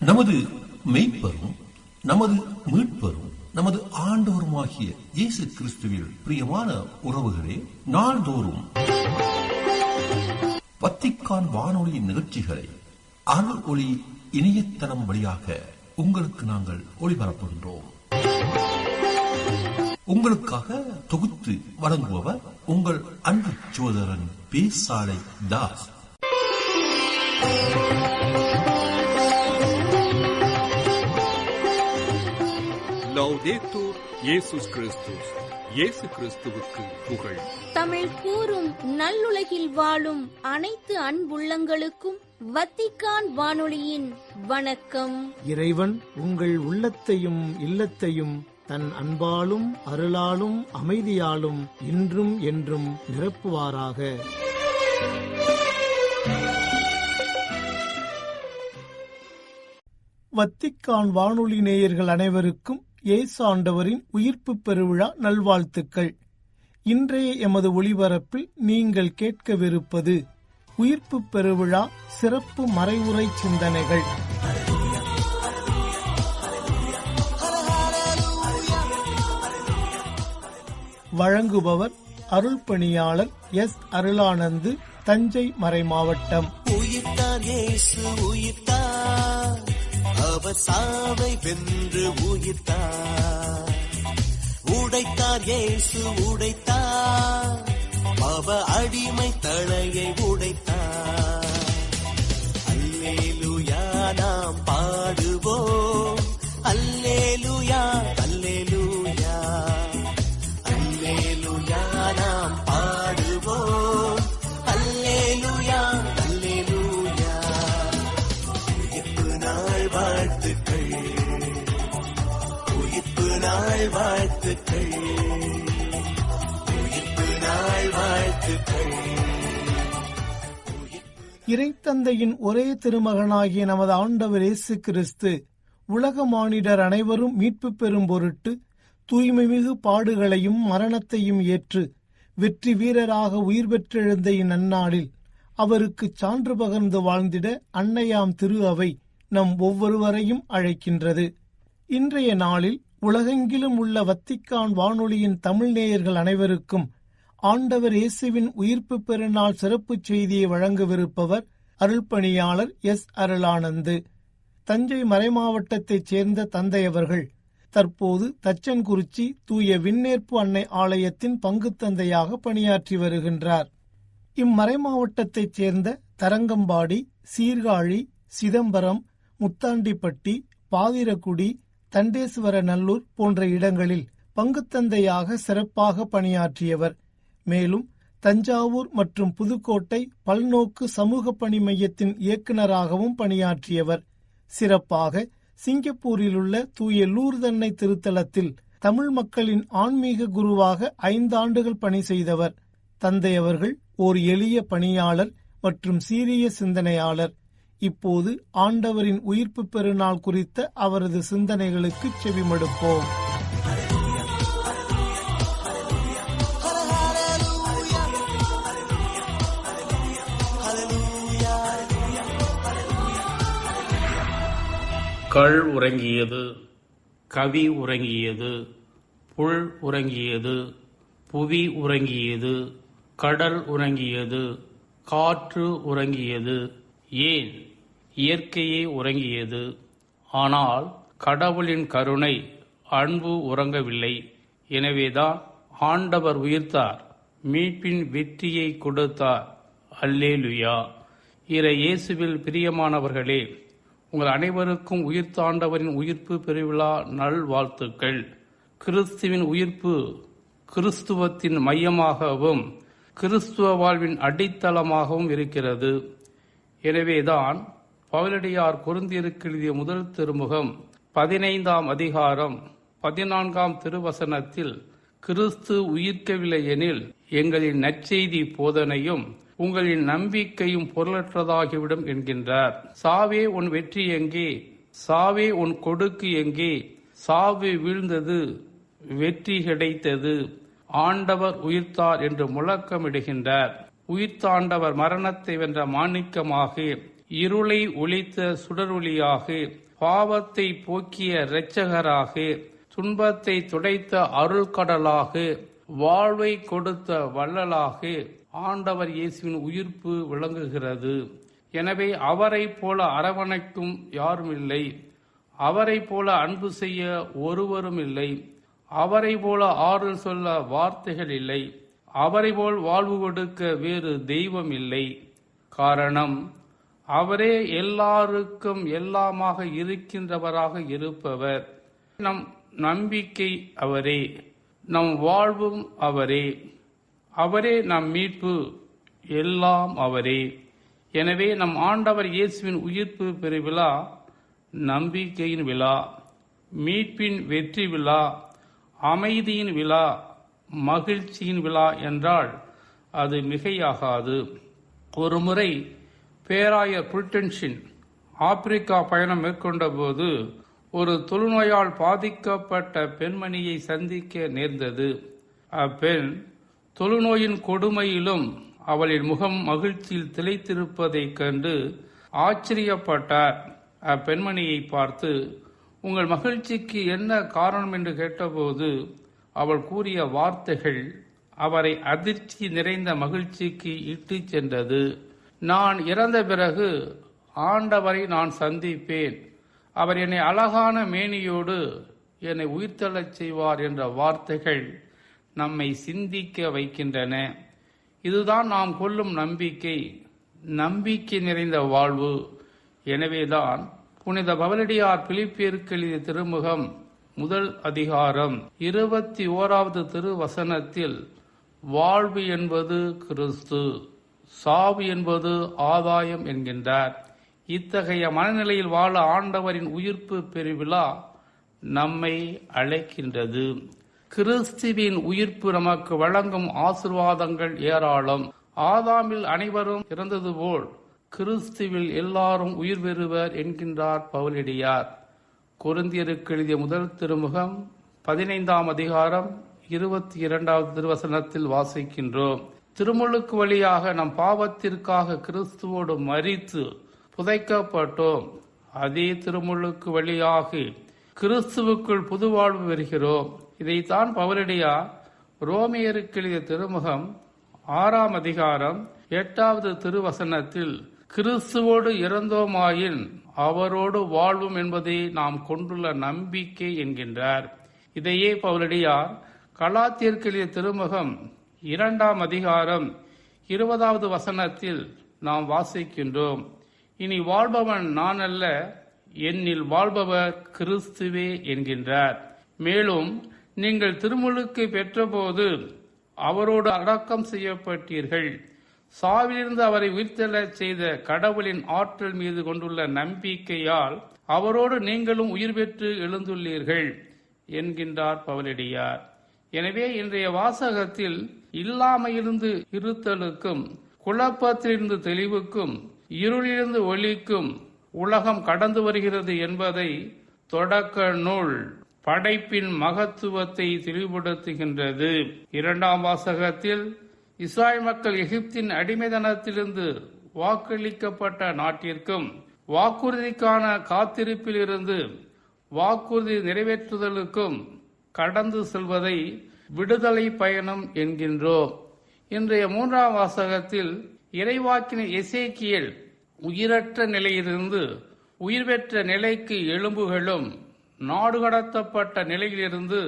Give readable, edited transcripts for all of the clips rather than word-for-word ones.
நமது மெய்ப்பரும் நமது மீட்பரும் நமது ஆண்டவருமாகிய இயேசு கிறிஸ்துவில் பிரியமான உறவுகளே, நாள்தோறும் வத்திக்கான் வானொலி நிகழ்ச்சிகளை அருள் ஒளி இணையதளம் வழியாக உங்களுக்கு நாங்கள் ஒளிபரப்புகின்றோம். உங்களுக்காக தொகுத்து வழங்குபவர் உங்கள் அன்பு சகோதரன் பேசாலை தாஸ். லௌதேத்தூர் இயேசுஸ் கிறிஸ்துஸ். இயேசு கிறிஸ்துவுக்கு புகழ். தமிழ் கூறும் நல்லுலகில் வாழும் அனைத்து அன்புள்ளங்களுக்கும் வத்திக்கான் வானொலியின் வணக்கம். இறைவன் உங்கள் உள்ளத்தையும் இல்லத்தையும் தன் அன்பாலும் அருளாலும் அமைதியாலும் இன்றும் என்றும் நிரப்புவாராக. வத்திக்கான் வானொலி நேயர்கள் அனைவருக்கும் இயேசு ஆண்டவரின் உயிர்ப்பு பெருவிழா நல்வாழ்த்துக்கள். இன்றைய எமது ஒளிபரப்பில் நீங்கள் கேட்கவிருப்பது உயிர்ப்பு பெருவிழா சிறப்பு மறைவுரை சிந்தனைகள். வழங்குபவர் அருள் பணியாளர் எஸ். அருளானந்து, தஞ்சை மறைமாவட்டம். உயிர்த்தார் இயேசு உயிர்த்தார், அவர் சாவை வென்று உயிர்த்தார். உடைத்தார் இயேசு உடைத்தார், அவ அடிமை தலையை உடைத்தார். அல்லேலூயா நாம் பாடுவோம், அல்லேலூயா அல்லேலூயா அல்லேலூயா நாம் பாடுவோம், அல்லேலூயா அல்லேலூயா. உயிர்ப்பு நாள் வாழ்த்துக்கள், உயிர்ப்பு நாள் வாழ்த்துக்கள், உயிர்ப்பு நாள் வாழ்த்துக்கள். இறைத்தந்தையின் ஒரே திருமகனாகிய நமது ஆண்டவர் இயேசு கிறிஸ்து உலக மானிடர் அனைவரும் மீட்பு பெறும் பொருட்டு தூய்மைமிகு பாடுகளையும் மரணத்தையும் ஏற்று வெற்றி வீரராக உயிர் பெற்றெழுந்த இந்நன்னாளில் அவருக்கு சான்று பகர்ந்து வாழ்ந்திட அன்னையாம் திரு அவை நம் ஒவ்வொருவரையும் அழைக்கின்றது. இன்றைய நாளில் உலகெங்கிலும் உள்ள வத்திக்கான் வானொலியின் தமிழ் நேயர்கள் அனைவருக்கும் ஆண்டவர் இயேசுவின் உயிர்ப்பு பெருநாள் சிறப்பு செய்தியை வழங்கவிருப்பவர் அருள்பணியாளர் எஸ். அருளானந்து. தஞ்சை மறைமாவட்டத்தைச் சேர்ந்த தந்தையவர்கள் தற்போது தச்சன்குறிச்சி தூய விண்ணேற்பு அன்னை ஆலயத்தின் பங்கு தந்தையாக பணியாற்றி வருகின்றார். இம்மறைமாவட்டத்தைச் சேர்ந்த தரங்கம்பாடி, சீர்காழி, சிதம்பரம், முத்தாண்டிப்பட்டி, பாதிரக்குடி, தண்டேஸ்வரநல்லூர் போன்ற இடங்களில் பங்குத்தந்தையாக சிறப்பாக பணியாற்றியவர். மேலும் தஞ்சாவூர் மற்றும் புதுக்கோட்டை பல்நோக்கு சமூக பணி மையத்தின் இயக்குநராகவும் பணியாற்றியவர். சிறப்பாக சிங்கப்பூரில் உள்ள தூய லூர்தன்னை திருத்தலத்தில் தமிழ் மக்களின் ஆன்மீக குருவாக 5 ஆண்டுகள் பணி செய்தவர். தந்தையவர்கள் ஓர் எளிய பணியாளர் மற்றும் சீரிய சிந்தனையாளர். இப்போது ஆண்டவரின் உயிர்ப்பு பெருநாள் குறித்த அவரது சிந்தனைகளுக்கு செவிமடுப்போம். கள் உறங்கியது, கவி உறங்கியது, புல் உறங்கியது, புவி உறங்கியது, கடல் உறங்கியது, காற்று உறங்கியது, ஏன் இயற்கையே உறங்கியது. ஆனால் கடவுளின் கருணை அன்பு உறங்கவில்லை. எனவேதான் ஆண்டவர் உயிர்த்தார், மீட்பின் வெற்றியை கொடுத்தார். அல்லேலுயா. இறை இயேசுவில் பிரியமானவர்களே, உங்கள் அனைவருக்கும் உயிர்த்தாண்டவரின் உயிர்ப்பு பெருவிழா நல்வாழ்த்துக்கள். கிறிஸ்துவின் உயிர்ப்பு கிறிஸ்துவத்தின் மையமாகவும் கிறிஸ்துவ வாழ்வின் அடித்தளமாகவும் இருக்கிறது. எனவேதான் பவுலடியார் கொரிந்தியருக்கு எழுதிய முதல் திருமுகம் 15ஆம் அதிகாரம் 14ஆம் திருவசனத்தில் கிறிஸ்து உயிர்க்கவில்லை எனில் எங்களின் நற்செய்தி போதனையும் உங்களின் நம்பிக்கையும் பொருளற்றதாகிவிடும் என்கின்றார். சாவே உன் வெற்றி எங்கே? சாவே உன் கொடுக்கு எங்கே? சாவு வீழ்ந்தது, வெற்றி கிடைத்தது, ஆண்டவர் உயிர்த்தார் என்று முழக்கமிடுகின்றார். உயிர்த்தாண்டவர் மரணத்தை வென்ற மாணிக்கமாக, இருளை ஒளித்த சுடரொளியாக, பாவத்தை போக்கிய இரட்சகராக, துன்பத்தை துடைத்த அருள்கடலாக, வாழ்வை கொடுத்த வள்ளலாக ஆண்டவர் இயேசுவின் உயிர்ப்பு விளங்குகிறது. எனவே அவரை போல அரவணைக்கும் யாரும் இல்லை, அவரை போல அன்பு செய்ய ஒருவரும் இல்லை, அவரை போல ஆறுதல் சொல்ல வார்த்தைகள் இல்லை, அவரை போல் வாழ்வு கொடுக்க வேறு தெய்வம் இல்லை. காரணம், அவரே எல்லாருக்கும் எல்லாமாக இருக்கின்றவராக இருப்பவர். நம் நம்பிக்கை அவரே, நம் வாழ்வும் அவரே, அவரே நம் மீட்பு, எல்லாம் அவரே. எனவே நம் ஆண்டவர் இயேசுவின் உயிர்ப்பு பெருவிழா நம்பிக்கையின் விழா, மீட்பின் வெற்றி விழா, அமைதியின் விழா, மகிழ்ச்சியின் விழா என்றால் அது மிகையாகாது. ஒரு முறை பேராயர் புல்டன்ஷின் ஆப்பிரிக்கா பயணம் மேற்கொண்ட போது ஒரு தொழுநோயால் பாதிக்கப்பட்ட பெண்மணியை சந்திக்க நேர்ந்தது. அப்பெண் தொழுநோயின் கொடுமையிலும் அவளின் முகம் மகிழ்ச்சியில் திளைத்திருப்பதைக் கண்டு ஆச்சரியப்பட்டார். அப்பெண்மணியை பார்த்து, உங்கள் மகிழ்ச்சிக்கு என்ன காரணம் என்று கேட்டபோது அவள் கூறிய வார்த்தைகள் அவரை அதிர்ச்சி நிறைந்த மகிழ்ச்சிக்கு இட்டு சென்றது. நான் இறந்த பிறகு ஆண்டவரை நான் சந்திப்பேன், அவர் என்னை அழகான மேனியோடு என்னை உயிர்த்தெழச் செய்வார் என்ற வார்த்தைகள் நம்மை சிந்திக்க வைக்கின்றன. இதுதான் நாம் கொள்ளும் நம்பிக்கை, நம்பிக்கை நிறைந்த வாழ்வு. எனவேதான் புனித பவுலடியார் பிலிப்பியருக்கு எழுதிய திருமுகம் 1 அதிகாரம் 21வது திருவசனத்தில் வாழ்வு என்பது கிறிஸ்து, சாவு என்பது ஆதாயம் என்கின்றார். இத்தகைய மனநிலையில் வாழ ஆண்டவரின் உயிர்ப்பு பெருவிழா நம்மை அழைக்கின்றது. கிறிஸ்துவின் உயிர்ப்பு நமக்கு வழங்கும் ஆசீர்வாதங்கள் ஏராளம். ஆதாமில் அனைவரும் இறந்தது போல் கிறிஸ்துவில் எல்லாரும் உயிர் பெறுவர் என்கின்றார் பவுலடியார். கொரிந்தியருக்கு எழுதிய 1 திருமுகம் 15ஆம் அதிகாரம் 22வது திருவசனத்தில் வாசிக்கின்றோம். திருமுழுக்கு வழியாக நம் பாவத்திற்காக கிறிஸ்துவோடு மரித்து புதைக்கப்பட்டோம். அதே திருமுழுக்கு வழியாக கிறிஸ்துவுக்குள் புது வாழ்வு பெறுகிறோம். இதைத்தான் பவுலடியார் ரோமியருக்கு எழுதிய திருமுகம் 6ஆம் அதிகாரம் 8வது திருவசனத்தில் கிறிஸ்துவோடு இறந்தோமாயின் அவரோடு வாழ்வும் என்பதை நாம் கொண்டுள்ள நம்பிக்கை என்கின்றார். இதையே பவுலடியார் கலாத்தியருக்கு எழுதிய திருமுகம் 2ஆம் அதிகாரம் 20வது வசனத்தில் நாம் வாசிக்கின்றோம். இனி வாழ்பவன் நான் அல்ல, என்னில் வாழ்பவர் கிறிஸ்துவே என்கின்றார். மேலும் நீங்கள் திருமுழுக்கு பெற்றபோது அவரோடு அடக்கம் செய்யப்பட்டீர்கள். சாவிலிருந்து அவரை உயிர்த்தெழச் செய்த கடவுளின் ஆற்றல் மீது கொண்டுள்ள நம்பிக்கையால் அவரோடு நீங்களும் உயிர் பெற்று எழுந்துள்ளீர்கள் என்கின்றார் பவுலடியார். எனவே இன்றைய வாசகத்தில் இல்லாமையிலிருந்து இருத்தலுக்கும், குழப்பத்திலிருந்து தெளிவுக்கும், இருளிலிருந்து ஒளிக்கும் உலகம் கடந்து வருகிறது என்பதை தொடக்க நூல் படைப்பின் மகத்துவத்தை தெளிவுபடுத்துகின்றது. 2ஆம் வாசகத்தில் இஸ்ராயல் மக்கள் எகிப்தின் அடிமைத்தனத்திலிருந்து வாக்களிக்கப்பட்ட நாட்டிற்கும் வாக்குறுதிக்கான காத்திருப்பில் இருந்து வாக்குறுதி நிறைவேற்றுதலுக்கும் கடந்து செல்வதை விடுதலை பயணம் என்கின்றோம். இன்றைய 3ஆம் வாசகத்தில் இறைவாக்கினர் எசேக்கியேல் உயிரற்ற நிலையிலிருந்து உயிர் பெற்ற நிலைக்கு எலும்புகளும், நாடு கடத்தப்பட்ட நிலையிலிருந்து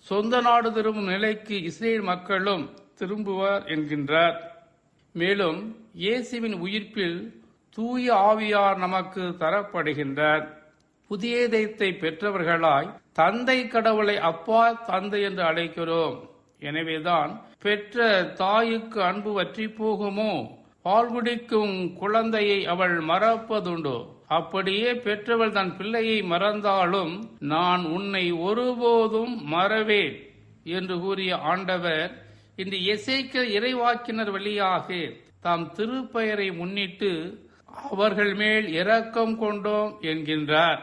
சொந்த நாடு திரும்பும் நிலைக்கு இஸ்ரேல் மக்களும் திரும்புவார் என்கின்றார். மேலும் இயேசுவின் உயிர்ப்பில் தூய ஆவியார் நமக்கு தரப்படுகின்றார். புதிய இதயத்தை பெற்றவர்களாய் தந்தை கடவுளை அப்பா தந்தை என்று அழைக்கிறோம். எனவேதான் பெற்ற தாய்க்கு அன்பு வற்றி போகுமோ, பால் குடிக்கும் குழந்தையை அவள் மறப்பதுண்டோ, அப்படியே பெற்றவள் தன் பிள்ளையை மறந்தாலும் நான் உன்னை ஒருபோதும் மறவேன் என்று கூறிய ஆண்டவர் இந்த எசேக்கியேல் இறைவாக்கினர் வழியாக தாம் திருப்பெயரை முன்னிட்டு அவர்கள் மேல் இரக்கம் கொண்டோம் என்கின்றார்.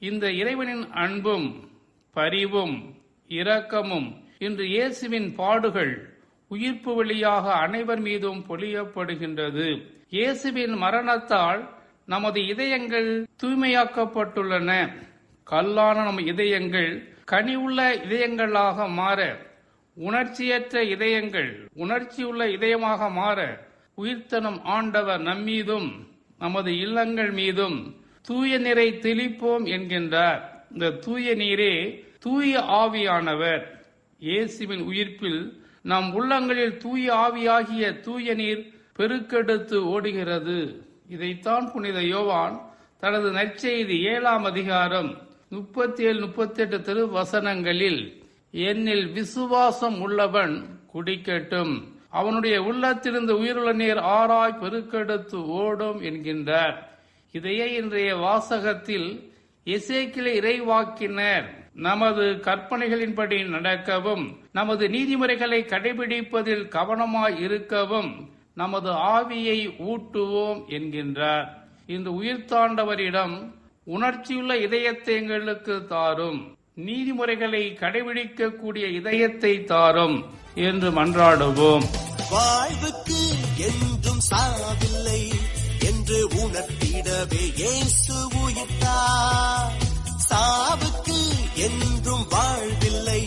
இந்த இறைவனின் அன்பும் பரிவும் இரக்கமும் இன்று இயேசுவின் பாடுகள், உயிர்ப்பு வழியாக அனைவர் மீதும் பொழியப்படுகின்றது. இயேசுவின் மரணத்தால் நமது இதயங்கள் தூய்மையாக்கப்பட்டுள்ளன. கல்லான நம் இதயங்கள் கனிவுள்ள இதயங்களாக மாற, உணர்ச்சியற்ற இதயங்கள் உணர்ச்சியுள்ள இதயமாக மாற உயிர்த்தனம் ஆண்டவர் நம்மீதும் நமது இல்லங்கள் மீதும் தூய நீரை தெளிப்போம் என்கின்றார். இந்த தூய நீரே தூய ஆவியானவர். இயேசுவின் உயிர்ப்பில் நம் உள்ளங்களில் தூய ஆவியாகிய தூய நீர் பெருக்கெடுத்து ஓடுகிறது. இதைத்தான் புனித யோவான் தனது நற்செய்தி 7ஆம் அதிகாரம் 37-38 திருவசனங்களில், என்னில் விசுவாசம் உள்ளவன் குடிக்கட்டும், அவனுடைய உள்ளத்திலிருந்து உயிருள்ள நீர் ஆறாய் பெருக்கெடுத்து ஓடும் என்கின்றார். இதையே இன்றைய வாசகத்தில் எசேக்கியேல் இறைவாக்கினர் நமது கற்பனைகளின்படி நடக்கவும், நமது நீதிமுறைகளை கடைபிடிப்பதில் கவனமாய் இருக்கவும் நமது ஆவியை ஊட்டுவோம் என்கின்றார். இந்த உயிர்த்தாண்டவரிடம் உணர்ச்சியுள்ள இதயத்தை எங்களுக்கு தாரும், நீதிமுறைகளை கடைபிடிக்கக்கூடிய இதயத்தை தாரும் என்று மன்றாடுவோம். வாழ்வுக்கு என்றும் சாவில்லை என்று உணர்த்திடவே இயேசு உயிர்த்தார். சாவுக்கு என்றும் வாழ்வில்லை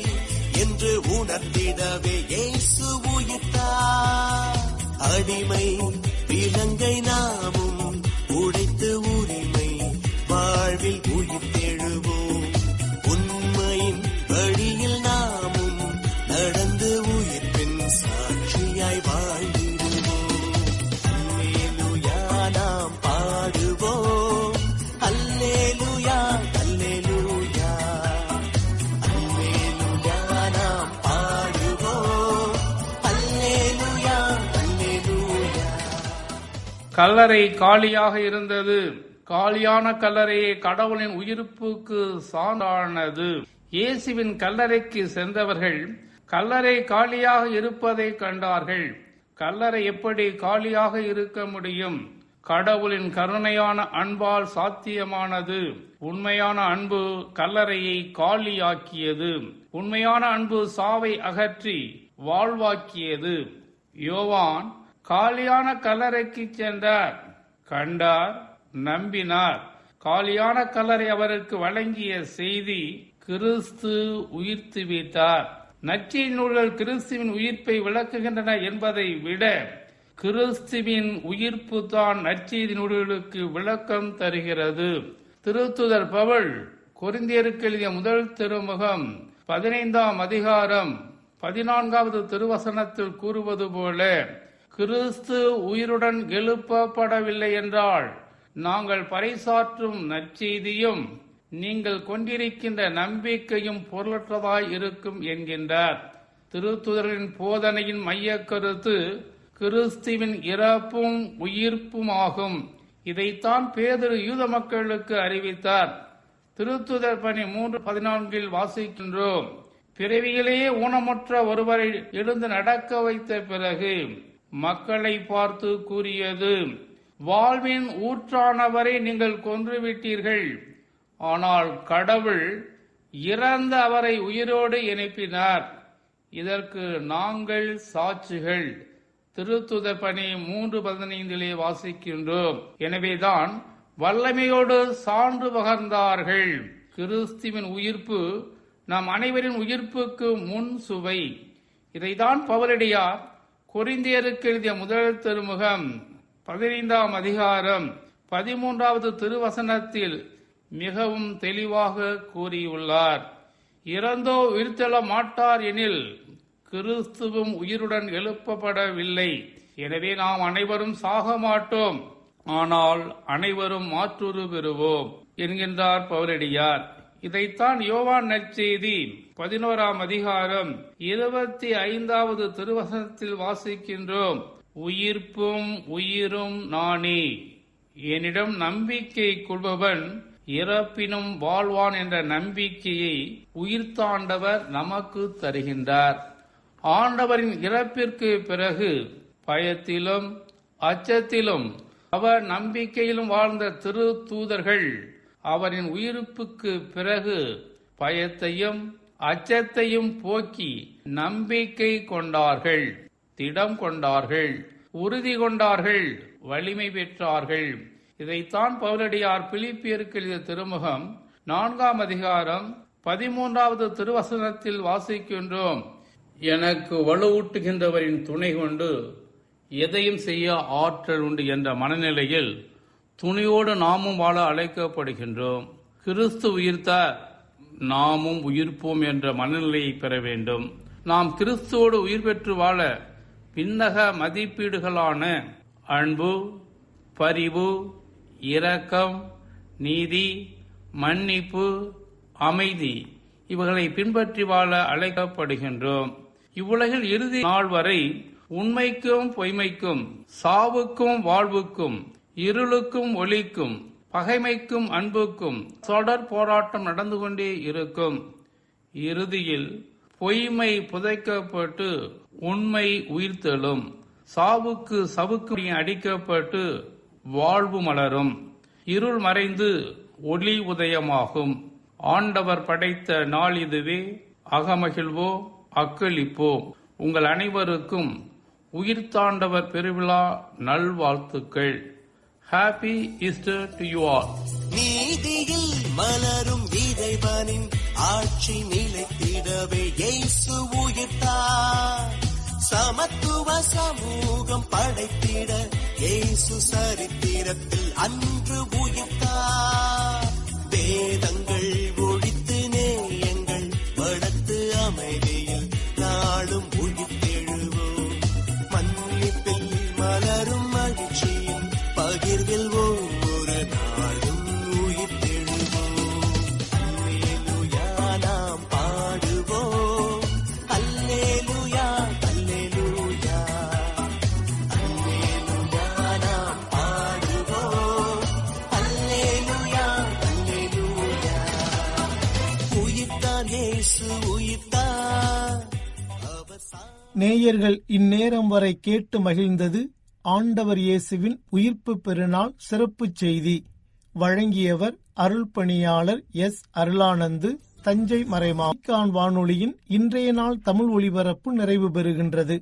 என்று உணர்த்திடவே இயேசு உயிர்த்தார். அடிமை விலங்கை நாமும் உடைத்து உரிமை வாழ்வில் உயிர்த்தெழுவோம். உண்மையின் வழியில் நாமும் நடந்து உயிர்ப்பின் சாட்சியாய் வாழ்ந்திடுவோம். அல்லேலூயா நாம் பாடுவோம். அல்லேலூயா அல்லேலூயா அல்லேலூயா நாம் பாடுவோம். அல்லேலூயா அல்லேலூயா. கல்லறை காலியாக இருந்தது. காலியான கல்லறையே கடவுளின் உயிர்ப்புக்கு சான்றானது. இயேசுவின் கல்லறைக்கு சென்றவர்கள் கல்லறை காலியாக இருப்பதை கண்டார்கள். கல்லறை எப்படி காலியாக இருக்க முடியும்? கடவுளின் கருணையான அன்பால் சாத்தியமானது. உண்மையான அன்பு கல்லறையை காலியாக்கியது. உண்மையான அன்பு சாவை அகற்றி வாழ்வாக்கியது. யோவான் காலியான கல்லறைக்கு சென்றார், கண்டார், நம்பினார். காலியான கல்லறை அவருக்கு வழங்கிய செய்தி, கிறிஸ்து உயிர்த்து விட்டார். நற்செய்தி நூல்கள் கிறிஸ்துவின் உயிர்ப்பை விளக்குகின்றன என்பதை விட கிறிஸ்துவின் உயிர்ப்பு தான் நற்செய்தி நூல்களுக்கு விளக்கம் தருகிறது. திருத்துதர் பவுல் கொரிந்தியருக்கு எழுதிய முதல் திருமுகம் 15ஆம் அதிகாரம் 14வது திருவசனத்தில் கூறுவது போல, கிறிஸ்து உயிருடன் எழுப்பப்படவில்லை என்றால் நாங்கள் பறைசாற்றும் நற்செய்தியும் நீங்கள் கொண்டிருக்கின்ற நம்பிக்கையும் பொருளற்றதாய் இருக்கும் என்கின்றார். திருத்துதரின் போதனையின் மைய கருத்து கிறிஸ்துவின் இறப்பும் உயிர்ப்புமாகும். இதைத்தான் பேதுரு யூத மக்களுக்கு அறிவித்தார். திருத்துதர் பணி 3:14 வாசிக்கின்றோம், பிறவியிலேயே ஊனமுற்ற ஒருவரை எழுந்து நடக்க வைத்த பிறகு மக்களை பார்த்து கூறியது, வாழ்வின் ஊற்றானவரை நீங்கள் கொன்றுவிட்டீர்கள், ஆனால் கடவுள் இறந்த அவரை உயிரோடு எழுப்பினார். இதற்கு நாங்கள் சாட்சிகள். திருத்துதர் பணி 3:15 வாசிக்கின்றோம். எனவேதான் வல்லமையோடு சான்று பகர்ந்தார்கள். கிறிஸ்துவின் உயிர்ப்பு நம் அனைவரின் உயிர்ப்புக்கு முன் சுவை. இதைதான் பவுலடியார் கொரிந்தியருக்கு எழுதிய முதல் திருமுகம் 15ஆம் அதிகாரம் 13வது திருவசனத்தில் மிகவும் தெளிவாக கூறியுள்ளார். இறந்தோ உயிர்த்தெழ மாட்டார் எனில் கிறிஸ்துவும் உயிருடன் எழுப்பப்படவில்லை. எனவே நாம் அனைவரும் சாக மாட்டோம், ஆனால் அனைவரும் மாற்றுரு பெறுவோம் என்கின்றார் பவுலடியார். இதைத்தான் யோவான் நற்செய்தி 11ஆம் அதிகாரம் 25வது திருவசனத்தில் வாசிக்கின்றோம், உயிர்ப்பும் உயிரும் நானே, என்னிடம் நம்பிக்கை கொள்பவன் இறப்பினும் வாழ்வான் என்ற நம்பிக்கையை உயிர்த்தாண்டவர் நமக்கு தருகின்றார். ஆண்டவரின் இறப்பிற்கு பிறகு பயத்திலும் அச்சத்திலும் அவர் நம்பிக்கையிலும் வாழ்ந்த திரு தூதர்கள் அவரின் உயிர்ப்புக்கு பிறகு பயத்தையும் அச்சத்தையும் போக்கி நம்பிக்கை கொண்டார்கள். திடம் கொண்டார்கள், உறுதி கொண்டார்கள், வலிமை பெற்றார்கள். இதைத்தான் பவுலடியார் பிலிப்பியருக்கு எழுதிய திருமுகம் 4ஆம் அதிகாரம் 13வது திருவசனத்தில் வாசிக்கின்றோம். எனக்கு வலுவூட்டுகின்றவரின் துணை கொண்டு எதையும் செய்ய ஆற்றல் உண்டு என்ற மனநிலையில் துணியோடு நாமும் வாழ அழைக்கப்படுகின்றோம். கிறிஸ்து உயிர்த்தார், நாமும் உயிர்ப்போம் என்ற மனநிலையை பெற வேண்டும். நாம் கிறிஸ்துவோடு உயிர் பெற்று வாழ விண்ணக மதிப்பீடுகளான அன்பு, பரிவு, இரக்கம், நீதி, மன்னிப்பு, அமைதி இவர்களை பின்பற்றி வாழ அழைக்கப்படுகின்றோம். இவ்வுலகில் இறுதி நாள் வரை உண்மைக்கும் பொய்மைக்கும், சாவுக்கும் வாழ்வுக்கும், இருளுக்கும் ஒளிக்கும், பகைமைக்கும் அன்புக்கும் தொடர் போராட்டம் நடந்து கொண்டே இருக்கும். இறுதியில் பொய்மை புதைக்கப்பட்டு உண்மை உயிர்த்தெழும். சாவுக்கு சவுக்கு அடிக்கப்பட்டு வாழ்வு மலரும். இருள் மறைந்து ஒளி உதயமாகும். ஆண்டவர் படைத்த நாள் இதுவே. அகமகிழ்வோ, அக்களிப்போம். உங்கள் அனைவருக்கும் உயிர்த்தாண்டவர் பெருவிழா நல்வாழ்த்துக்கள். Happy Easter to you all. நீதியில் மலரும் இறைவனின் ஆட்சி நிலைத்திடவே இயேசு உயிர்த்தார். சமத்துவ சமூகம் படைத்திட இயேசு சரித்திரத்தில் அன்று உயிர்த்தார். வேதங்கள் ஒழித்து நேயங்கள் வளர்த்து அமைதியில் நாளும் உயிர்த்தெழுவோம். மன்னிப்பில் மலரும் மகிழ்ச்சியின் பகிர்வில் ஒவ்வொரு நாளும் உயிர்த்தெழுவோம். அல்லேலூயா நாம் பாடுவோம். அல்லேலூயா, அல்லேலூயா, அல்லேலூயா நாம் பாடுவோம். அல்லேலூயா, அல்லேலூயா. உயிர்த்தார் இயேசு உயிர்த்தார். அவர் நேயர்கள் இந்நேரம் வரை கேட்டு மகிழ்ந்தது ஆண்டவர் இயேசுவின் உயிர்ப்பு பெருநாள் சிறப்பு செய்தி. வழங்கியவர் அருள் பணியாளர் எஸ். அருளானந்து, தஞ்சை மறைமான் வானொலியின் இன்றைய நாள் தமிழ் ஒளிபரப்பு நிறைவு பெறுகின்றது.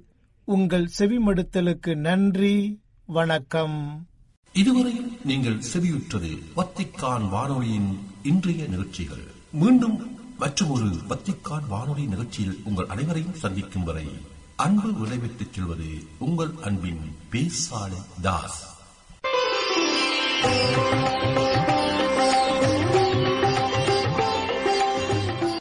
உங்கள் செவிமடுத்தலுக்கு நன்றி. வணக்கம். இதுவரையில் நீங்கள் செவியுற்றது வத்திக்கான் வானொலியின் இன்றைய நிகழ்ச்சிகள். மீண்டும் மற்றொரு வத்திக்கான் வானொலி நிகழ்ச்சியில் உங்கள் அனைவரையும் சந்திக்கும் வரை அன்பு விடைபெற்றுச் செல்வது உங்கள் அன்பின் பேசாலை தாஸ்.